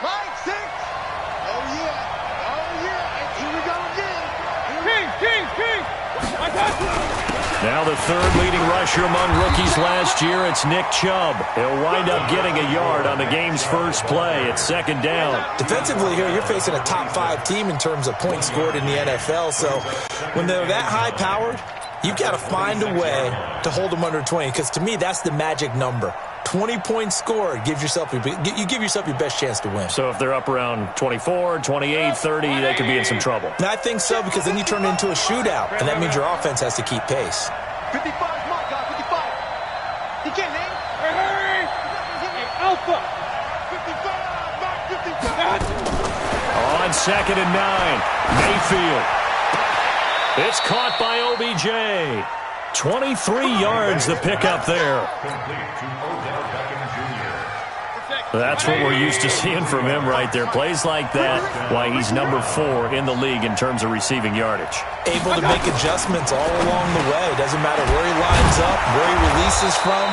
Mike, 6. Oh, yeah. Oh, yeah. Here we go again. King. Now the third leading rusher among rookies last year, it's Nick Chubb. He'll wind up getting a yard on the game's first play. It's second down. Defensively here, you're facing a top 5 team in terms of points scored in the NFL. So when they're that high-powered, you've got to find a way to hold them under 20, because to me, that's the magic number. 20 points scored, you give yourself your best chance to win. So if they're up around 24, 28, 30, they could be in some trouble. And I think so, because then you turn it into a shootout, and that means your offense has to keep pace. 55, my God, 55. He can't hang. Hey, Alpha. 55, Mike, 55. On second and 9, Mayfield. It's caught by OBJ. 23 yards the pickup there. That's what we're used to seeing from him right there. Plays like that, why he's number 4 in the league in terms of receiving yardage. Able to make adjustments all along the way. Doesn't matter where he lines up, where he releases from.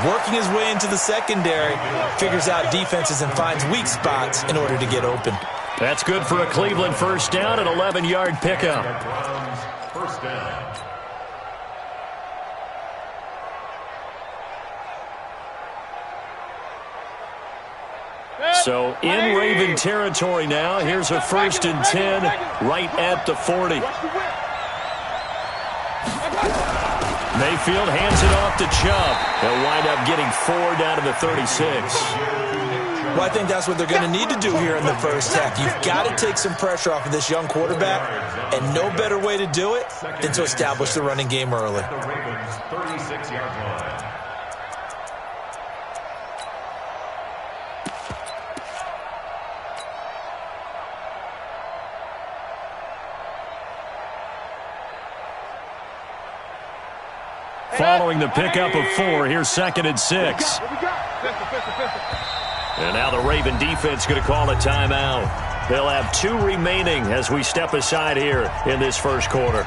Working his way into the secondary, figures out defenses and finds weak spots in order to get open. That's good for a Cleveland first down, an 11-yard pickup. First down. So in Raven territory now. Here's a 1st and 10 right at the 40. Mayfield hands it off to Chubb. They'll wind up getting 4 down to the 36. Well, I think that's what they're going to need to do here in the first half. You've got to take some pressure off of this young quarterback, and no better way to do it than to establish the running game early. The Ravens' 36-yard line. Following the pickup of 4, here's 2nd and 6. And now the Raven defense going to call a timeout. They'll have 2 remaining as we step aside here in this first quarter.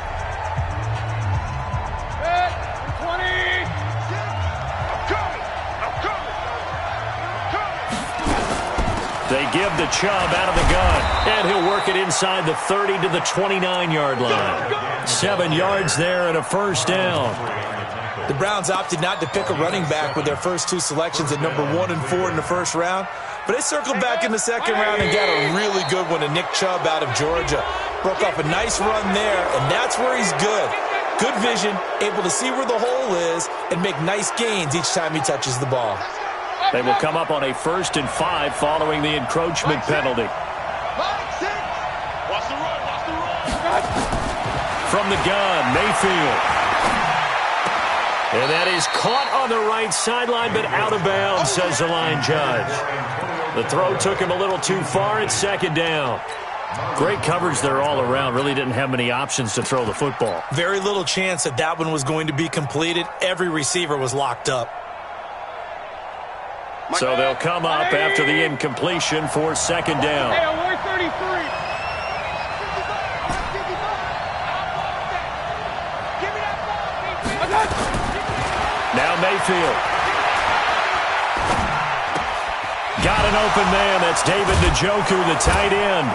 They give the Chubb out of the gun, and he'll work it inside the 30 to the 29-yard line. 7 yards there and a first down. The Browns opted not to pick a running back with their first 2 selections at number 1 and 4 in the first round, but they circled back in the second round and got a really good one to Nick Chubb out of Georgia. Broke off a nice run there, and that's where he's good. Good vision, able to see where the hole is, and make nice gains each time he touches the ball. They will come up on a 1st and 5 following the encroachment penalty. Mike, 6. Watch the run. From the gun, Mayfield. And that is caught on the right sideline, but out of bounds, says the line judge. The throw took him a little too far. It's 2nd down. Great coverage there all around. Really didn't have many options to throw the football. Very little chance that that one was going to be completed. Every receiver was locked up. So they'll come up after the incompletion for 2nd down. Hey, 133. Now Mayfield. Got an open man. That's David Njoku, the tight end.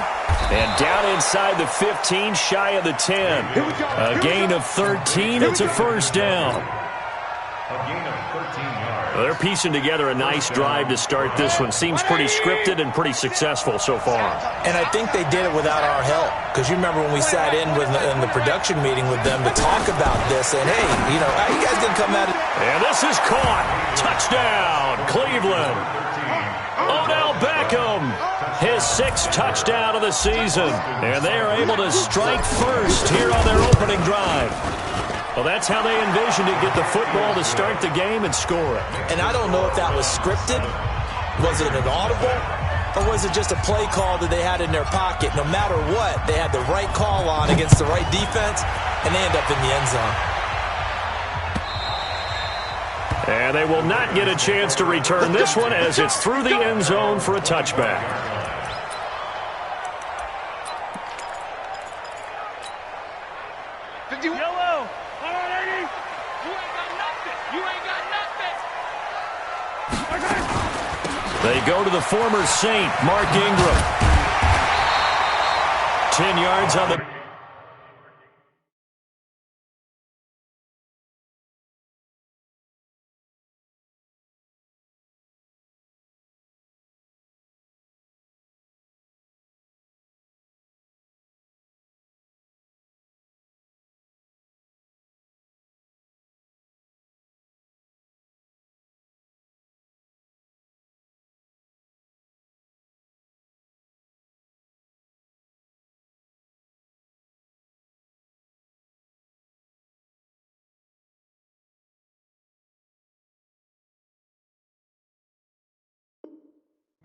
And down inside the 15, shy of the 10. A gain of 13. It's a first down. A gain of 13 yards. They're piecing together a nice drive to start this one. Seems pretty scripted and pretty successful so far. And I think they did it without our help. Because you remember when we sat in the production meeting with them to talk about this. And, hey, you know, how you guys going to come at it? And this is caught. Touchdown, Cleveland. Odell Beckham, his 6th touchdown of the season. And they are able to strike first here on their opening drive. Well, that's how they envisioned it, get the football to start the game and score it. And I don't know if that was scripted. Was it an audible? Or was it just a play call that they had in their pocket? No matter what, they had the right call on against the right defense, and they end up in the end zone. And they will not get a chance to return this one as it's through the end zone for a touchback. Yellow. All right, Eddie. You ain't got nothing. You ain't got nothing. They go to the former Saint, Mark Ingram. 10 yards on the...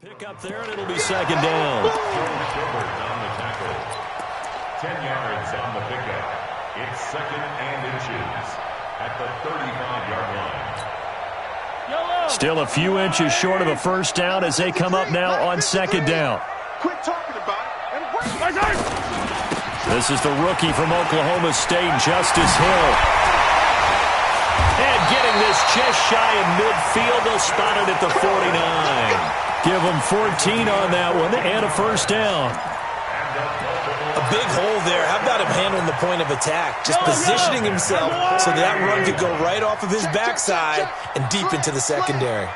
Pick up there, and it'll be second down. Joe Schobert on the tackle. 10 yards on the pickup. It's second and inches at the 35-yard line. Still a few inches short of a first down as they come up now on second down. Quit talking about it. This is the rookie from Oklahoma State, Justice Hill. And getting this just shy of midfield, they'll spot it at the 49. Give them 14 on that one and a first down. A big hole there. How about him handling the point of attack? Just positioning himself so that run could go right off of his backside and deep into the secondary.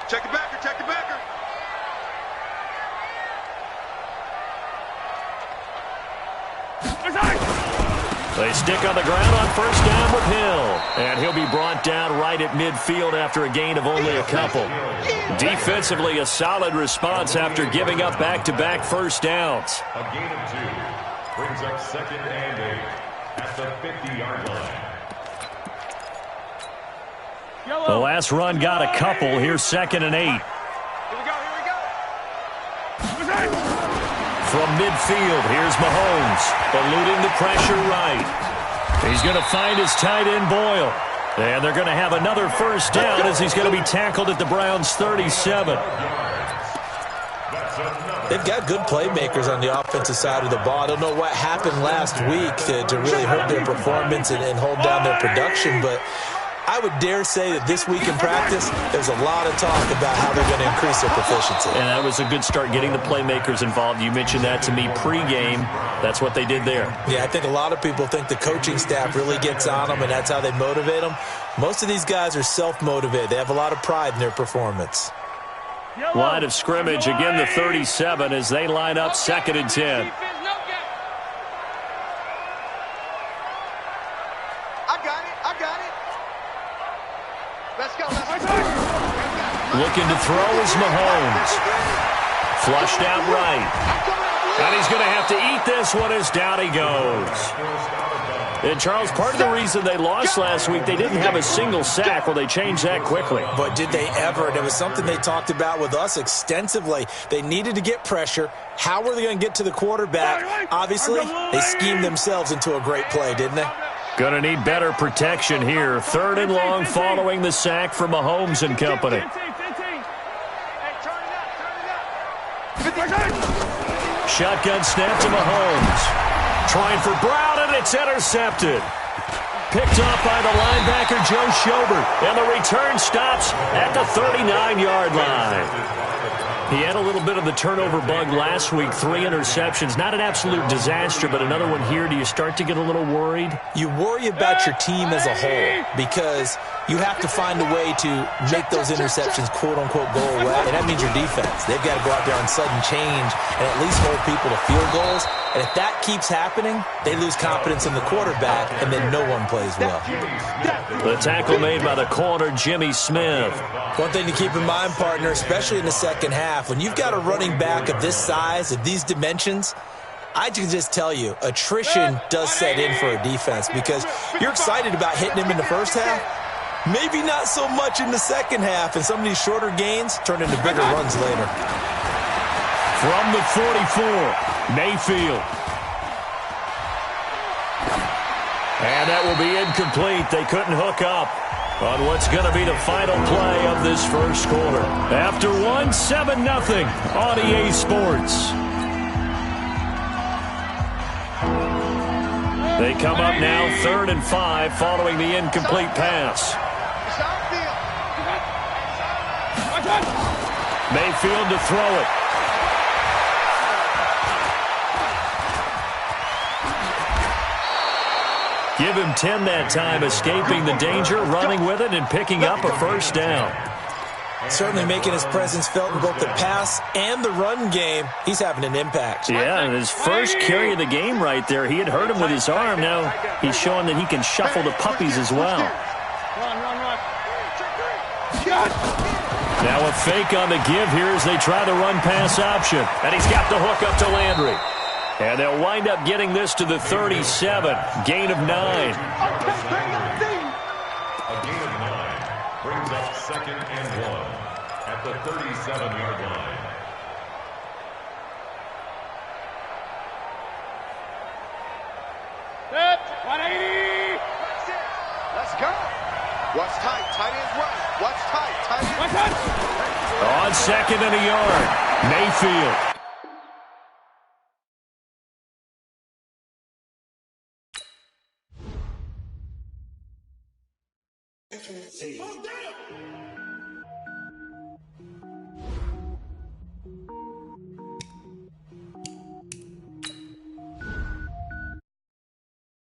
Check the backer, check the backer. They stick on the ground on first down with Hill. And he'll be brought down right at midfield after a gain of only a couple. Defensively, a solid response after giving up back-to-back first downs. A gain of 2 brings up second and 8 at the 50-yard line. The last run got a couple. Here's second and 8. Here we go, here we go. From midfield, here's Mahomes, eluding the pressure right. He's going to find his tight end, Boyle. And they're going to have another first down as he's going to be tackled at the Browns' 37. They've got good playmakers on the offensive side of the ball. I don't know what happened last week to really hurt their performance and hold down their production, but I would dare say that this week in practice, there's a lot of talk about how they're going to increase their proficiency. And that was a good start, getting the playmakers involved. You mentioned that to me pregame. That's what they did there. Yeah, I think a lot of people think the coaching staff really gets on them, and that's how they motivate them. Most of these guys are self-motivated. They have a lot of pride in their performance. Line of scrimmage, again the 37 as they line up second and 10. Looking to throw is Mahomes. Flushed out right. And he's going to have to eat this one as down he goes. And, Charles, part of the reason they lost last week, they didn't have a single sack. Well, they changed that quickly. But did they ever? And it was something they talked about with us extensively. They needed to get pressure. How were they going to get to the quarterback? Obviously, they schemed themselves into a great play, didn't they? Going to need better protection here. Third and long following the sack from Mahomes and company. Shotgun snap to Mahomes. Trying for Brown, and it's intercepted. Picked off by the linebacker, Joe Schobert. And the return stops at the 39-yard line. He had a little bit of the turnover bug last week, 3 interceptions. Not an absolute disaster, but another one here. Do you start to get a little worried? You worry about your team as a whole because you have to find a way to make those interceptions, quote-unquote, go away. And that means your defense. They've got to go out there on sudden change and at least hold people to field goals. And if that keeps happening, they lose confidence in the quarterback, and then no one plays well. The tackle made by the corner, Jimmy Smith. One thing to keep in mind, partner, especially in the second half, when you've got a running back of this size, of these dimensions, I can just tell you, attrition does set in for a defense because you're excited about hitting him in the first half. Maybe not so much in the second half, and some of these shorter gains turn into bigger runs later. From the 44, Mayfield. And that will be incomplete. They couldn't hook up on what's going to be the final play of this first quarter. After 7-0 on EA Sports. They come up now 3rd and 5 following the incomplete pass. Mayfield to throw it. Give him 10 that time, escaping the danger, running with it, and picking up a first down. Certainly making his presence felt in both the pass and the run game. He's having an impact. Yeah, his first carry of the game right there. He had hurt him with his arm. Now he's showing that he can shuffle the puppies as well. Run. Now a fake on the give here as they try the run-pass option. And he's got the hook up to Landry. And they'll wind up getting this to the 37. Gain of 9. A gain of 9 brings up 2nd and 1 at the 37-yard line. Set. 180. Let's go. What's tight? Tight ends run. What's tight? Tight ends. One touch. On 2nd and a yard, Mayfield.